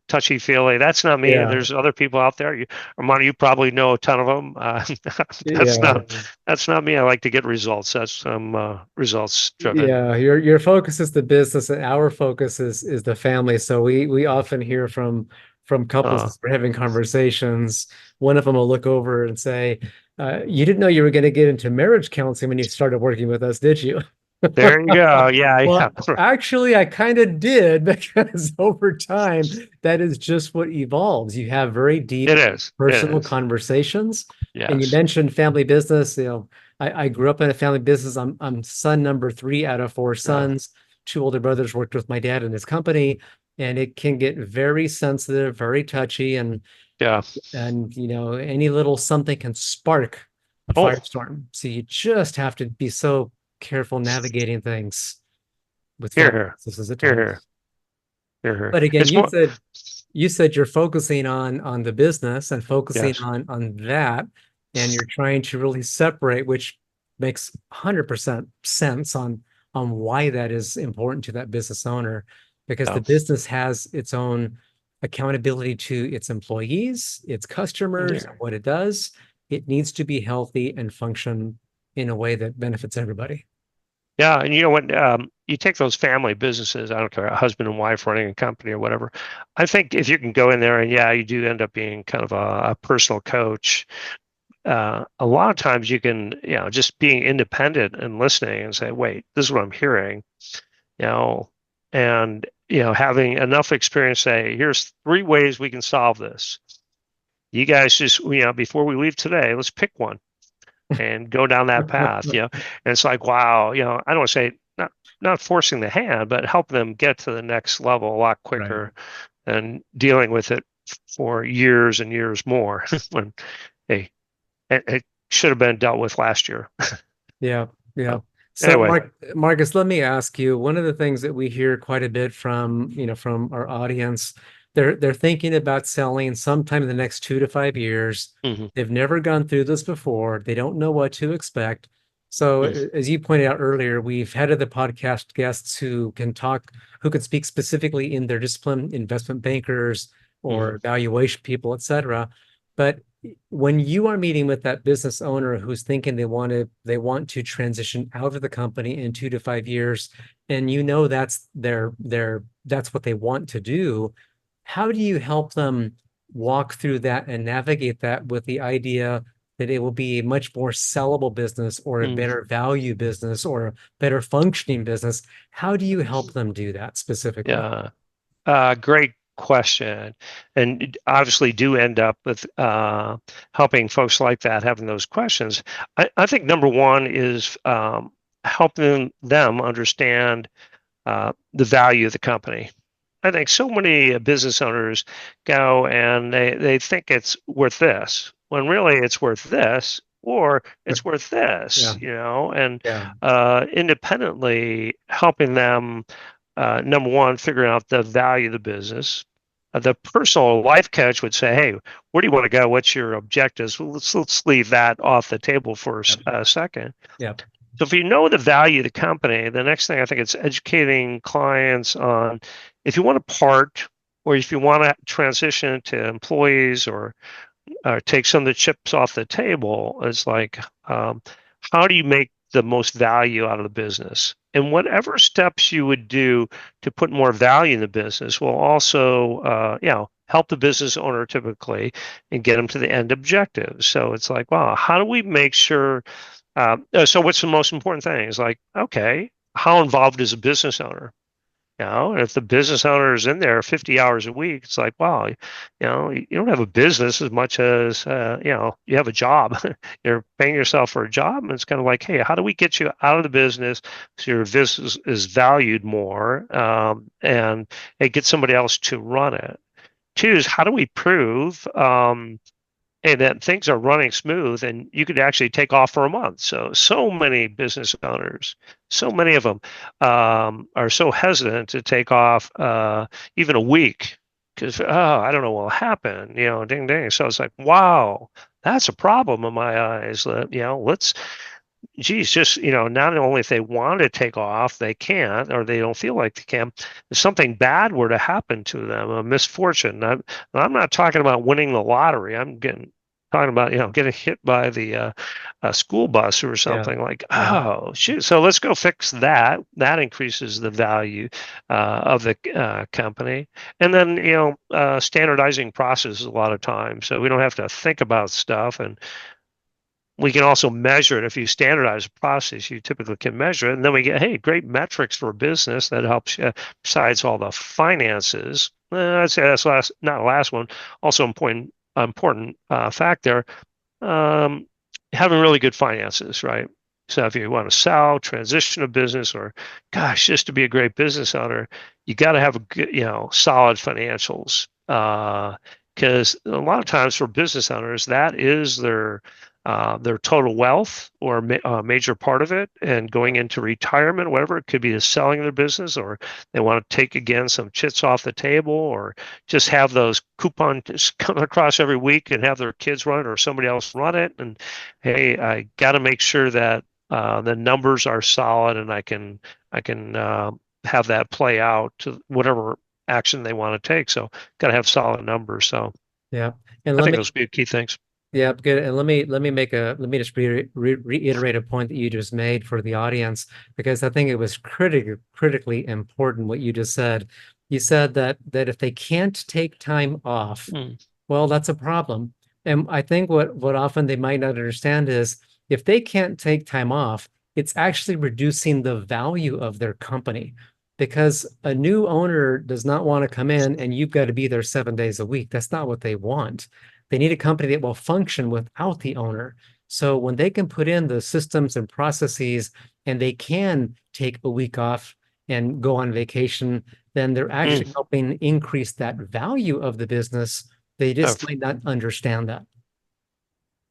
Speaker 2: touchy-feely, that's not me. There's other people out there. Armando, you probably know a ton of them. That's not me. I like to get results. That's results driven.
Speaker 1: Yeah, your focus is the business, and our focus is the family. So we often hear from couples as we're having conversations. One of them will look over and say, you didn't know you were going to get into marriage counseling when you started working with us, did you?
Speaker 2: There you go. Yeah.
Speaker 1: Well, actually, I kind of did, because over time, that is just what evolves. You have very deep personal conversations.
Speaker 2: Yes.
Speaker 1: And you mentioned family business. I grew up in a family business. I'm son number 3 out of 4 sons. 2 older brothers worked with my dad in his company. and it can get very sensitive, very touchy,
Speaker 2: Yeah.
Speaker 1: and any little something can spark a
Speaker 2: Oh,
Speaker 1: firestorm. So you just have to be so careful navigating things with
Speaker 2: here,
Speaker 1: family
Speaker 2: here,
Speaker 1: businesses at
Speaker 2: here, here,
Speaker 1: times.
Speaker 2: here, here.
Speaker 1: But again,
Speaker 2: It's more,
Speaker 1: you said you're focusing on the business and focusing
Speaker 2: yes.
Speaker 1: on that, and you're trying to really separate, which makes 100% sense on why that is important to that business owner, because the
Speaker 2: Yeah.
Speaker 1: business has its own accountability to its employees, its customers, and
Speaker 2: Yeah.
Speaker 1: what it does. It needs to be healthy and function in a way that benefits everybody.
Speaker 2: Yeah, and when you take those family businesses, I don't care, a husband and wife running a company or whatever. I think if you can go in there and yeah, you do end up being kind of a personal coach. A lot of times you can, just being independent and listening and say, wait, this is what I'm hearing, you know, and having enough experience, say, here's 3 ways we can solve this. You guys just, before we leave today, let's pick one and go down that path, and it's like, wow, I don't want to say not forcing the hand, but help them get to the next level a lot
Speaker 1: Right.
Speaker 2: quicker than dealing with it for years and years more when hey, it should have been dealt with last year.
Speaker 1: Yeah, yeah.
Speaker 2: So,
Speaker 1: So
Speaker 2: anyway,
Speaker 1: Marcus, let me ask you, one of the things that we hear quite a bit from our audience, they're thinking about selling sometime in the next 2 to 5 years.
Speaker 2: mhm,
Speaker 1: They've never gone through this before. They don't know what to expect. So
Speaker 2: mm,
Speaker 1: as you pointed out earlier, we've had other podcast guests who can speak specifically in their discipline, investment bankers
Speaker 2: mhm,
Speaker 1: or valuation people, et cetera. But when you are meeting with that business owner who's thinking they want to transition out of the company in 2 to 5 years, and that's what they want to do, how do you help them walk through that and navigate that with the idea that it will be a much more sellable business or a
Speaker 2: mm,
Speaker 1: better value business or a better functioning business? How do you help them do that specifically?
Speaker 2: yeah. Great question. And obviously do end up with helping folks like that having those questions. I think number one is helping them understand the value of the company. I think so many business owners go and they think it's worth this, when really it's worth this, or it's worth
Speaker 1: Yeah,
Speaker 2: this, and
Speaker 1: yeah,
Speaker 2: independently helping them, number one, figuring out the value of the business. The personal life coach would say, "Hey, where do you want to go? What's your objectives?" Well, let's leave that off the table for
Speaker 1: yeah,
Speaker 2: a second.
Speaker 1: yeah,
Speaker 2: So if you know the value of the company, the next thing I think it's educating clients on if you want to part or if you want to transition to employees or take some of the chips off the table, it's like, how do you make the most value out of the business? And whatever steps you would do to put more value in the business will also, help the business owner typically and get them to the end objective. So it's like, wow, how do we make sure so what's the most important thing? Is like, okay, how involved is a business owner? And if the business owner is in there 50 hours a week, it's like, wow, you don't have a business as much as, you have a job. You're paying yourself for a job. And it's kind of like, hey, how do we get you out of the business so your business is valued more, and hey, get somebody else to run it? Two is how do we prove, and that things are running smooth and you could actually take off for a month. So many business owners, so many of them are so hesitant to take off even a week because, oh, I don't know what will happen, ding, ding. So it's like, wow, that's a problem in my eyes. Let's, geez, just, not only if they want to take off, they can't, or they don't feel like they can. If something bad were to happen to them, a misfortune, I'm not talking about winning the lottery. Talking about, getting hit by the school bus or
Speaker 1: yeah,
Speaker 2: something like,
Speaker 1: yeah,
Speaker 2: oh, shoot. So let's go fix that. That increases the value of the company. And then, standardizing processes a lot of times. So we don't have to think about stuff, and we can also measure it. If you standardize a process, you typically can measure it. And then we get, hey, great metrics for a business that helps you besides all the finances. I'd say that's not the last one. Also important fact there, um, having really good finances, right? So if you want to sell, transition a business, or gosh, just to be a great business owner, you got to have a good, solid financials. Because a lot of times for business owners, that is their total wealth or a major part of it, and going into retirement, whatever it could be, is selling their business, or they want to take again some chits off the table, or just have those coupons come across every week and have their kids run it or somebody else run it. And hey, I got to make sure that the numbers are solid, and I can have that play out to whatever action they want to take. So got to have solid numbers. So
Speaker 1: Yeah. And
Speaker 2: I
Speaker 1: let
Speaker 2: think
Speaker 1: me,
Speaker 2: those would be key things.
Speaker 1: yeah, good. And let me just reiterate a point that you just made for the audience, because I think it was critically important what you just said. You said that if they can't take time off, well, that's a problem. And I think what often they might not understand is, if they can't take time off, it's actually reducing the value of their company, because a new owner does not want to come in and you've got to be there 7 days a week. That's not what they want. They need a company that will function without the owner. So when they can put in the systems and processes, and they can take a week off and go on vacation, then they're actually helping increase that value of the business. They just might not understand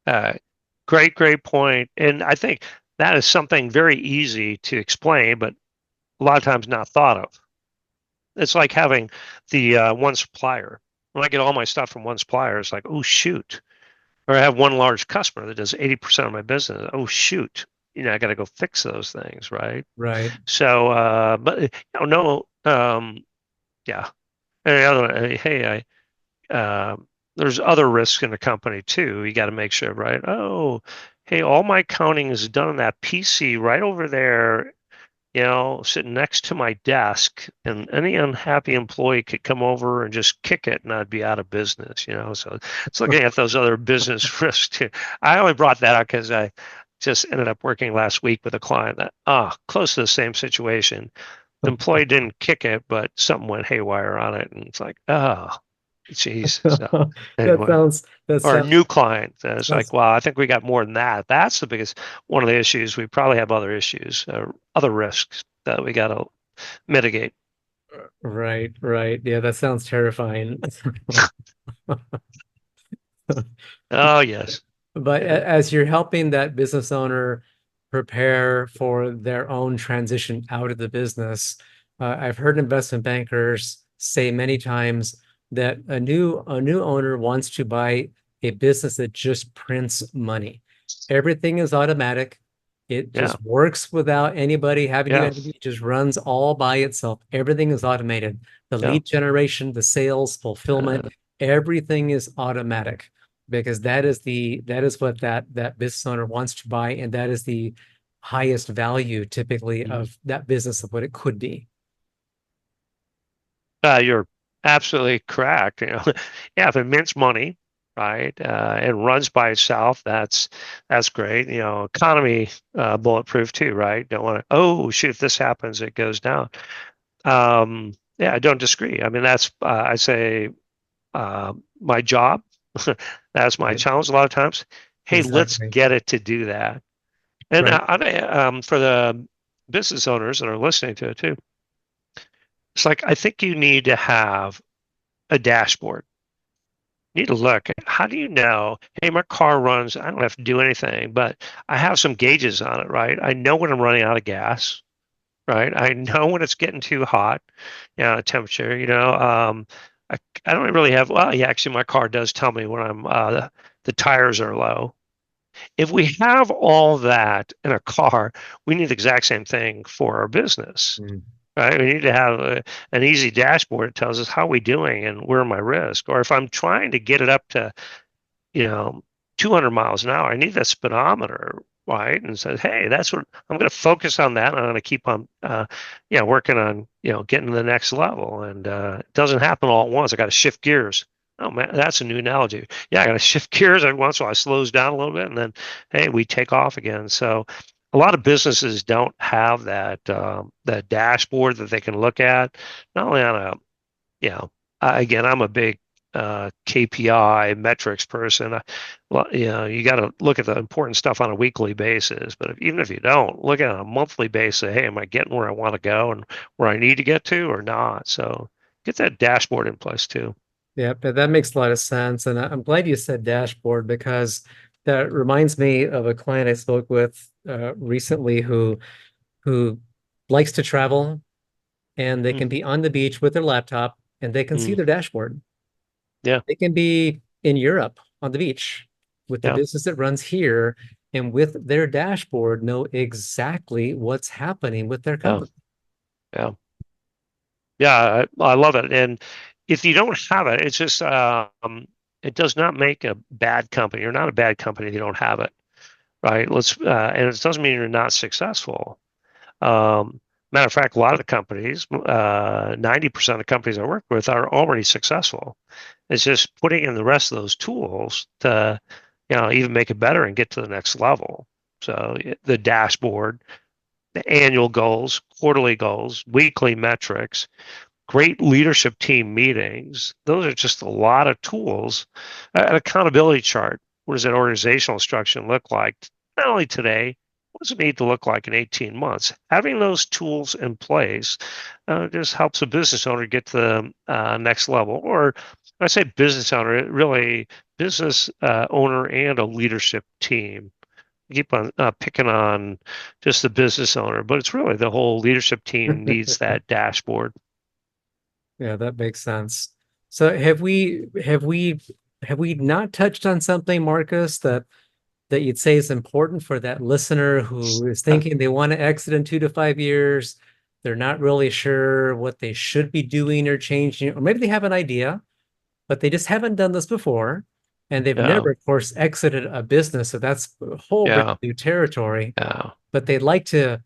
Speaker 1: that.
Speaker 2: Great point. And I think that is something very easy to explain, but a lot of times not thought of. It's like having the one supplier. When I get all my stuff from one supplier, it's like, oh, shoot. Or I have one large customer that does 80% of my business. Oh, shoot. I got to go fix those things, right?
Speaker 1: Right.
Speaker 2: So, but, yeah. And the other, hey, there's other risks in the company too. You got to make sure, right? Oh, hey, all my counting is done on that PC right over there, sitting next to my desk, and any unhappy employee could come over and just kick it and I'd be out of business, So it's looking at those other business risks too. I only brought that up because I just ended up working last week with a client that, close to the same situation. The employee didn't kick it, but something went haywire on it. And it's like, oh, geez. So anyway. Or a new client. It's like, wow, I think we got more than that. That's the biggest one of the issues. We probably have other issues, other risks that we got to mitigate.
Speaker 1: Right. Yeah, that sounds terrifying.
Speaker 2: Oh, yes.
Speaker 1: But as you're helping that business owner prepare for their own transition out of the business, I've heard investment bankers say many times that a new owner wants to buy a business that just prints money. Everything is automatic. It just works without anybody having to do anything. It just runs all by itself. Everything is automated. The lead generation, the sales, fulfillment, everything is automatic, because that is what that business owner wants to buy, and that is the highest value typically of that business, of what it could be.
Speaker 2: You're absolutely correct. If it mints money, right, and runs by itself, that's great. Economy bulletproof too, right? Don't want to, oh shoot, if this happens, it goes down. I don't disagree. I mean, that's I say my job. That's my challenge a lot of times. Hey, let's get it to do that. And for the business owners that are listening to it too, it's like, I think you need to have a dashboard. You need to look at, how do you know, hey, my car runs, I don't have to do anything, but I have some gauges on it, right? I know when I'm running out of gas, right? I know when it's getting too hot, temperature, I don't really have, well, yeah, actually my car does tell me when I'm, the tires are low. If we have all that in a car, we need the exact same thing for our business. Right? We need to have an easy dashboard that tells us how we doing and where my risk. Or if I'm trying to get it up to, 200 miles an hour, I need that speedometer, right? And says, hey, that's what I'm going to focus on that. And I'm going to keep on, working on, getting to the next level. And it doesn't happen all at once. I got to shift gears. Oh man, that's a new analogy. Yeah, I got to shift gears every once in a while. I slows down a little bit, and then, hey, we take off again. So a lot of businesses don't have that dashboard that they can look at. Not only on a, again, I'm a big KPI metrics person. Well, you got to look at the important stuff on a weekly basis. But even if you don't, look at it on a monthly basis. Hey, am I getting where I want to go and where I need to get to or not? So get that dashboard in place too.
Speaker 1: Yeah, but that makes a lot of sense. And I'm glad you said dashboard because that reminds me of a client I spoke with recently who likes to travel and they
Speaker 2: Mm,
Speaker 1: can be on the beach with their laptop and they can see
Speaker 2: mm,
Speaker 1: their dashboard.
Speaker 2: yeah,
Speaker 1: They can be in Europe on the beach with the
Speaker 2: yeah,
Speaker 1: business that runs here and with their dashboard know exactly what's happening with their
Speaker 2: yeah,
Speaker 1: company.
Speaker 2: yeah, yeah. I love it. And if you don't have it, it's just it does not make a bad company. You're not a bad company if you don't have it, right? And it doesn't mean you're not successful. Matter of fact, a lot of the companies, 90% of the companies I work with are already successful. It's just putting in the rest of those tools to, even make it better and get to the next level. So the dashboard, the annual goals, quarterly goals, weekly metrics, great leadership team meetings. Those are just a lot of tools. An accountability chart. What does that organizational structure look like? Not only today, what does it need to look like in 18 months? Having those tools in place just helps a business owner get to the next level. Or when I say business owner, it really business owner and a leadership team. Keep on picking on just the business owner, but it's really the whole leadership team needs that dashboard.
Speaker 1: Yeah, that makes sense. So have we not touched on something, Marcus, that you'd say is important for that listener who is thinking they want to exit in 2 to 5 years? They're not really sure what they should be doing or changing, or maybe they have an idea, but they just haven't done this before. And they've
Speaker 2: Yeah,
Speaker 1: never, of course, exited a business. So that's a whole brand
Speaker 2: yeah,
Speaker 1: new territory.
Speaker 2: yeah,
Speaker 1: But they'd like to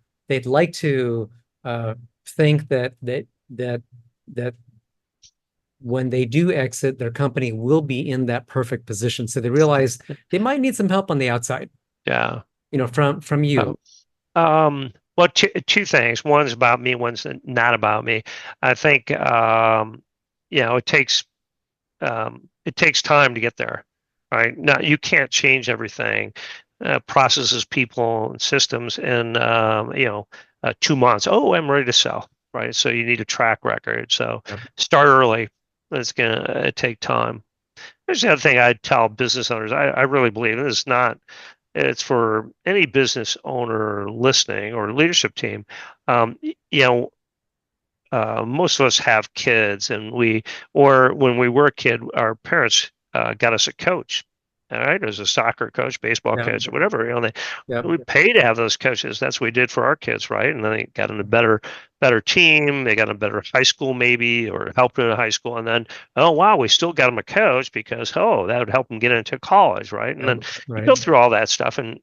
Speaker 1: think that when they do exit, their company will be in that perfect position. So they realize they might need some help on the outside,
Speaker 2: yeah.
Speaker 1: from you.
Speaker 2: Um, well, two things. One's about me, one's not about me. I think it takes time to get there, right? Now you can't change everything, processes, people, and systems in 2 months. Oh, I'm ready to sell, right? So you need a track record. So
Speaker 1: Yep.
Speaker 2: start early. It's gonna take time. There's the other thing I tell business owners. I really believe this is not. It's for any business owner listening or leadership team. Um, you know, most of us have kids, or when we were a kid, our parents got us a coach. All right, as a soccer coach, baseball
Speaker 1: Yeah.
Speaker 2: coach, or whatever.
Speaker 1: Yep.
Speaker 2: We pay to have those coaches. That's what we did for our kids, right? And then they got in a better team. They got in a better high school, maybe, or helped in a high school. And then, oh wow, we still got them a coach because that would help them get into college, right? And
Speaker 1: Yep.
Speaker 2: then you
Speaker 1: Right.
Speaker 2: go through all that stuff, and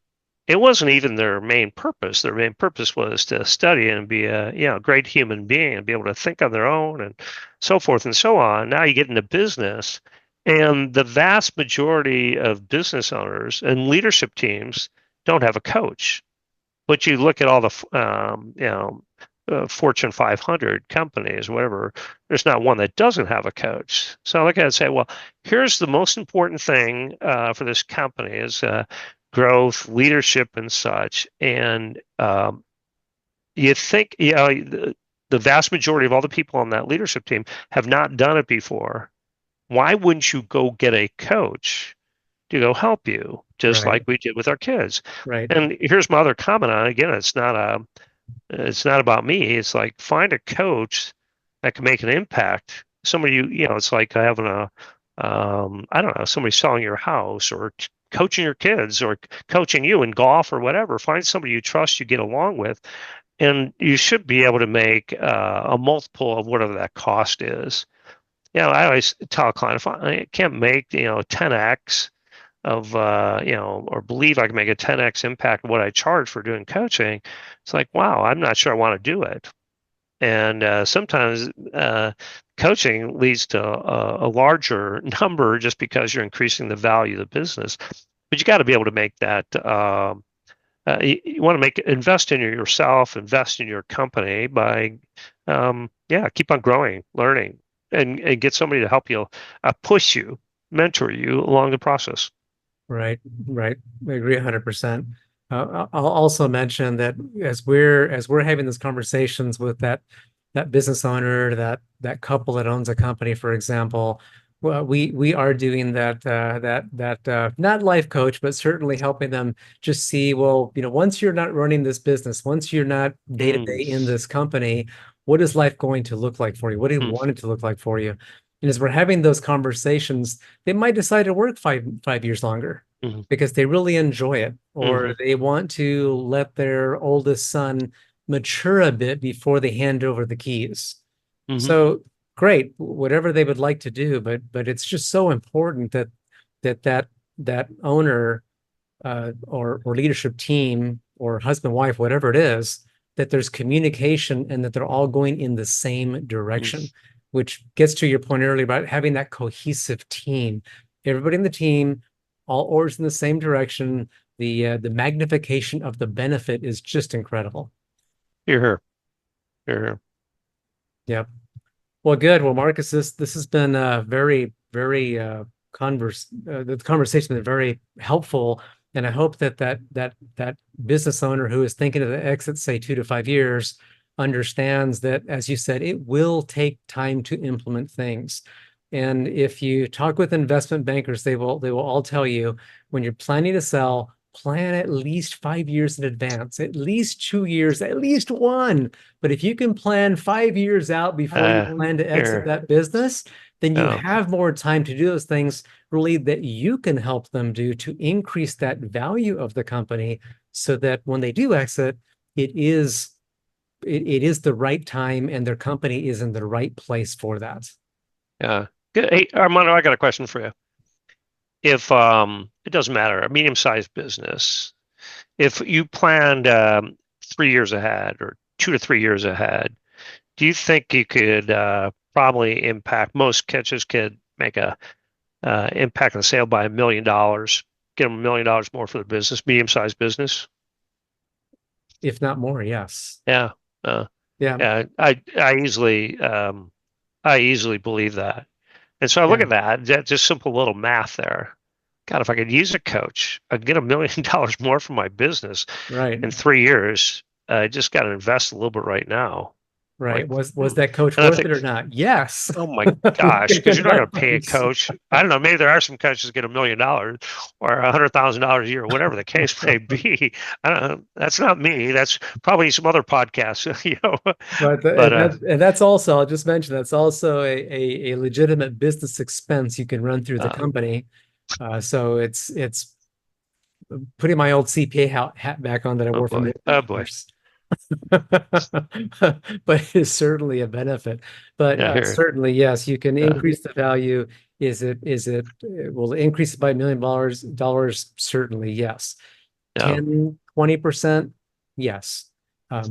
Speaker 2: it wasn't even their main purpose. Their main purpose was to study and be a great human being and be able to think on their own and so forth and so on. Now you get into business, and the vast majority of business owners and leadership teams don't have a coach. But you look at all the Fortune 500 companies, whatever, there's not one that doesn't have a coach. So I look at it and say, well, here's the most important thing for this company is growth, leadership, and such. And you think, the vast majority of all the people on that leadership team have not done it before. Why wouldn't you go get a coach to go help you, just
Speaker 1: Right.
Speaker 2: like we did with our kids?
Speaker 1: Right.
Speaker 2: And here's my other comment on it. Again, it's not about me. It's like find a coach that can make an impact. Somebody it's like having I don't know, somebody selling your house or coaching your kids or coaching you in golf or whatever. Find somebody you trust, you get along with, and you should be able to make a multiple of whatever that cost is. I always tell a client if I can't make 10x of or believe I can make a 10x impact of what I charge for doing coaching, it's like, wow, I'm not sure I want to do it. And sometimes coaching leads to a larger number just because you're increasing the value of the business. But you got to be able to make that. You want to invest in yourself, invest in your company by, keep on growing, learning, and get somebody to help you, push you, mentor you along the process.
Speaker 1: Right, right. I agree 100%. I'll also mention that as we're having these conversations with that business owner, that couple that owns a company, for example, well, we are doing that not life coach, but certainly helping them just see, well, once you're not running this business, once you're not day to day in this company, what is life going to look like for you? What do you
Speaker 2: Mm,
Speaker 1: want it to look like for you? And as we're having those conversations, they might decide to work five years longer
Speaker 2: mm,
Speaker 1: because they really enjoy it, or
Speaker 2: mm,
Speaker 1: they want to let their oldest son mature a bit before they hand over the keys.
Speaker 2: mm,
Speaker 1: So great, whatever they would like to do, but it's just so important that owner or leadership team or husband, wife, whatever it is, that there's communication and that they're all going in the same direction,
Speaker 2: mm,
Speaker 1: which gets to your point earlier about having that cohesive team. Everybody in the team, all oars in the same direction. The magnification of the benefit is just incredible.
Speaker 2: You're here. You're here.
Speaker 1: Yeah. Well, good. Well, Marcus, this has been very, very the conversation has been very helpful, and I hope that business owner who is thinking of the exit, say 2 to 5 years, understands that, as you said, it will take time to implement things. And if you talk with investment bankers, they will all tell you when you're planning to sell, plan at least 5 years in advance, at least 2 years, at least one. But if you can plan 5 years out before you plan to exit
Speaker 2: Here.
Speaker 1: that business, then you
Speaker 2: Yeah.
Speaker 1: have more time to do those things really that you can help them do to increase that value of the company so that when they do exit, it is the right time and their company is in the right place for that.
Speaker 2: Yeah. Good. Hey, Armando, I got a question for you. If it doesn't matter, a medium-sized business, if you planned 3 years ahead or 2 to 3 years ahead, do you think you could probably impact most catches could make a impact the sale by $1 million, get them $1 million more for the business, medium-sized business?
Speaker 1: If not more, yes.
Speaker 2: Yeah. Uh,
Speaker 1: Yeah,
Speaker 2: yeah. I easily believe that. And so I look
Speaker 1: yeah,
Speaker 2: at that just simple little math there. God, if I could use a coach, I could get $1 million more for my business
Speaker 1: right.
Speaker 2: in 3 years. I just got to invest a little bit right now.
Speaker 1: Right.
Speaker 2: Like,
Speaker 1: Was that coach
Speaker 2: and I
Speaker 1: worth
Speaker 2: think,
Speaker 1: it or not? Yes.
Speaker 2: oh my gosh, because you're not going to pay a coach. I don't know. Maybe there are some coaches that get $1 million or $100,000 a year, whatever the case may be. I don't know. That's not me. That's probably some other podcasts,
Speaker 1: But
Speaker 2: But
Speaker 1: that's also, I'll just mention, that's also a legitimate business expense you can run through the
Speaker 2: uh,
Speaker 1: company. So it's putting my old CPA hat back on that I
Speaker 2: oh
Speaker 1: wore for
Speaker 2: boy,
Speaker 1: many
Speaker 2: oh boy,
Speaker 1: years. But it's certainly a benefit. But
Speaker 2: yeah, here,
Speaker 1: certainly, yes, you can
Speaker 2: yeah,
Speaker 1: increase the value. Will it increase it by $1 million? Certainly, yes.
Speaker 2: yeah,
Speaker 1: 10, 20%, yes.
Speaker 2: yeah,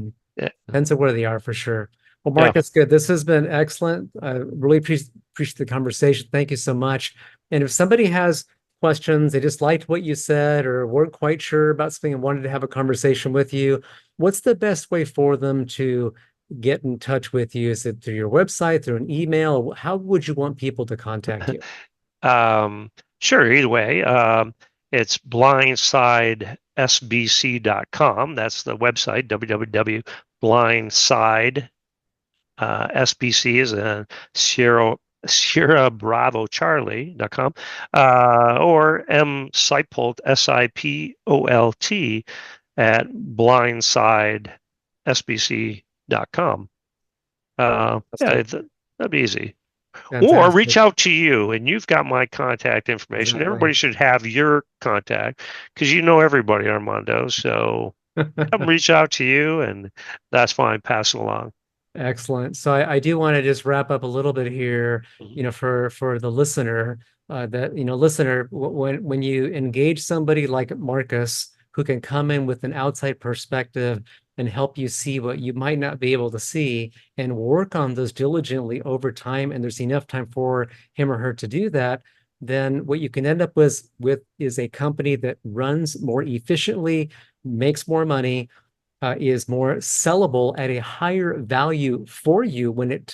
Speaker 1: Depends on where they are for sure. Well,
Speaker 2: yeah.
Speaker 1: Mark, that's good. This has been excellent. I really appreciate the conversation. Thank you so much. And if somebody has questions, they just liked what you said or weren't quite sure about something and wanted to have a conversation with you, what's the best way for them to get in touch with you? Is it through your website, through an email? How would you want people to contact you?
Speaker 2: Um, sure, either way. It's blindsidesbc.com. That's the website, www.blindside. SBC is a Sierra Bravo Charlie.com, or M Sipolt, Sipolt at blindsidesbc.com.
Speaker 1: Fantastic.
Speaker 2: That'd be easy. Or reach
Speaker 1: Fantastic.
Speaker 2: out to you, and you've got my contact information.
Speaker 1: Exactly.
Speaker 2: Everybody should have your contact because you know everybody, Armando. So have them reach out to you, and that's fine. Pass it along.
Speaker 1: Excellent. So I do want to just wrap up a little bit here,
Speaker 2: Mhm.
Speaker 1: for the listener, that, listener, when you engage somebody like Marcus, who can come in with an outside perspective and help you see what you might not be able to see and work on those diligently over time, and there's enough time for him or her to do that, then what you can end up with is a company that runs more efficiently, makes more money, is more sellable at a higher value for you when it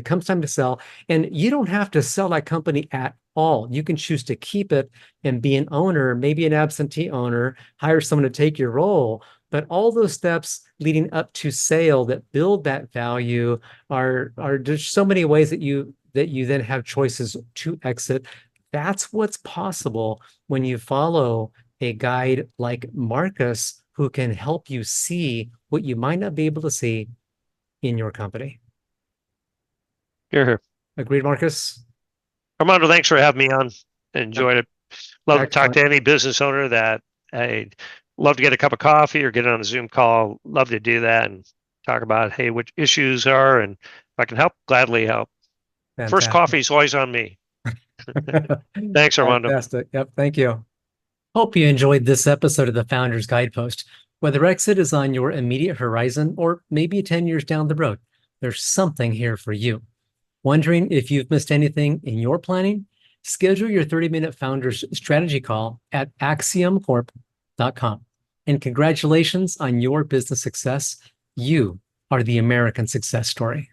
Speaker 1: comes time to sell. And you don't have to sell that company at all. You can choose to keep it and be an owner, maybe an absentee owner, hire someone to take your role. But all those steps leading up to sale that build that value are there's so many ways that you then have choices to exit. That's what's possible when you follow a guide like Marcus, who can help you see what you might not be able to see in your company.
Speaker 2: Here.
Speaker 1: Agreed, Marcus?
Speaker 2: Armando, thanks for having me on. Enjoyed it. Love to talk
Speaker 1: Excellent.
Speaker 2: to any business owner that, hey, love to get a cup of coffee or get on a Zoom call. Love to do that and talk about, hey, what issues are, and if I can help, gladly help. First
Speaker 1: Fantastic.
Speaker 2: coffee is always on me. Thanks, Armando.
Speaker 1: Fantastic. Yep. Thank you. Hope you enjoyed this episode of the Founders Guidepost. Whether exit is on your immediate horizon or maybe 10 years down the road, there's something here for you. Wondering if you've missed anything in your planning? Schedule your 30-minute Founders Strategy Call at axiomcorp.com. And congratulations on your business success. You are the American success story.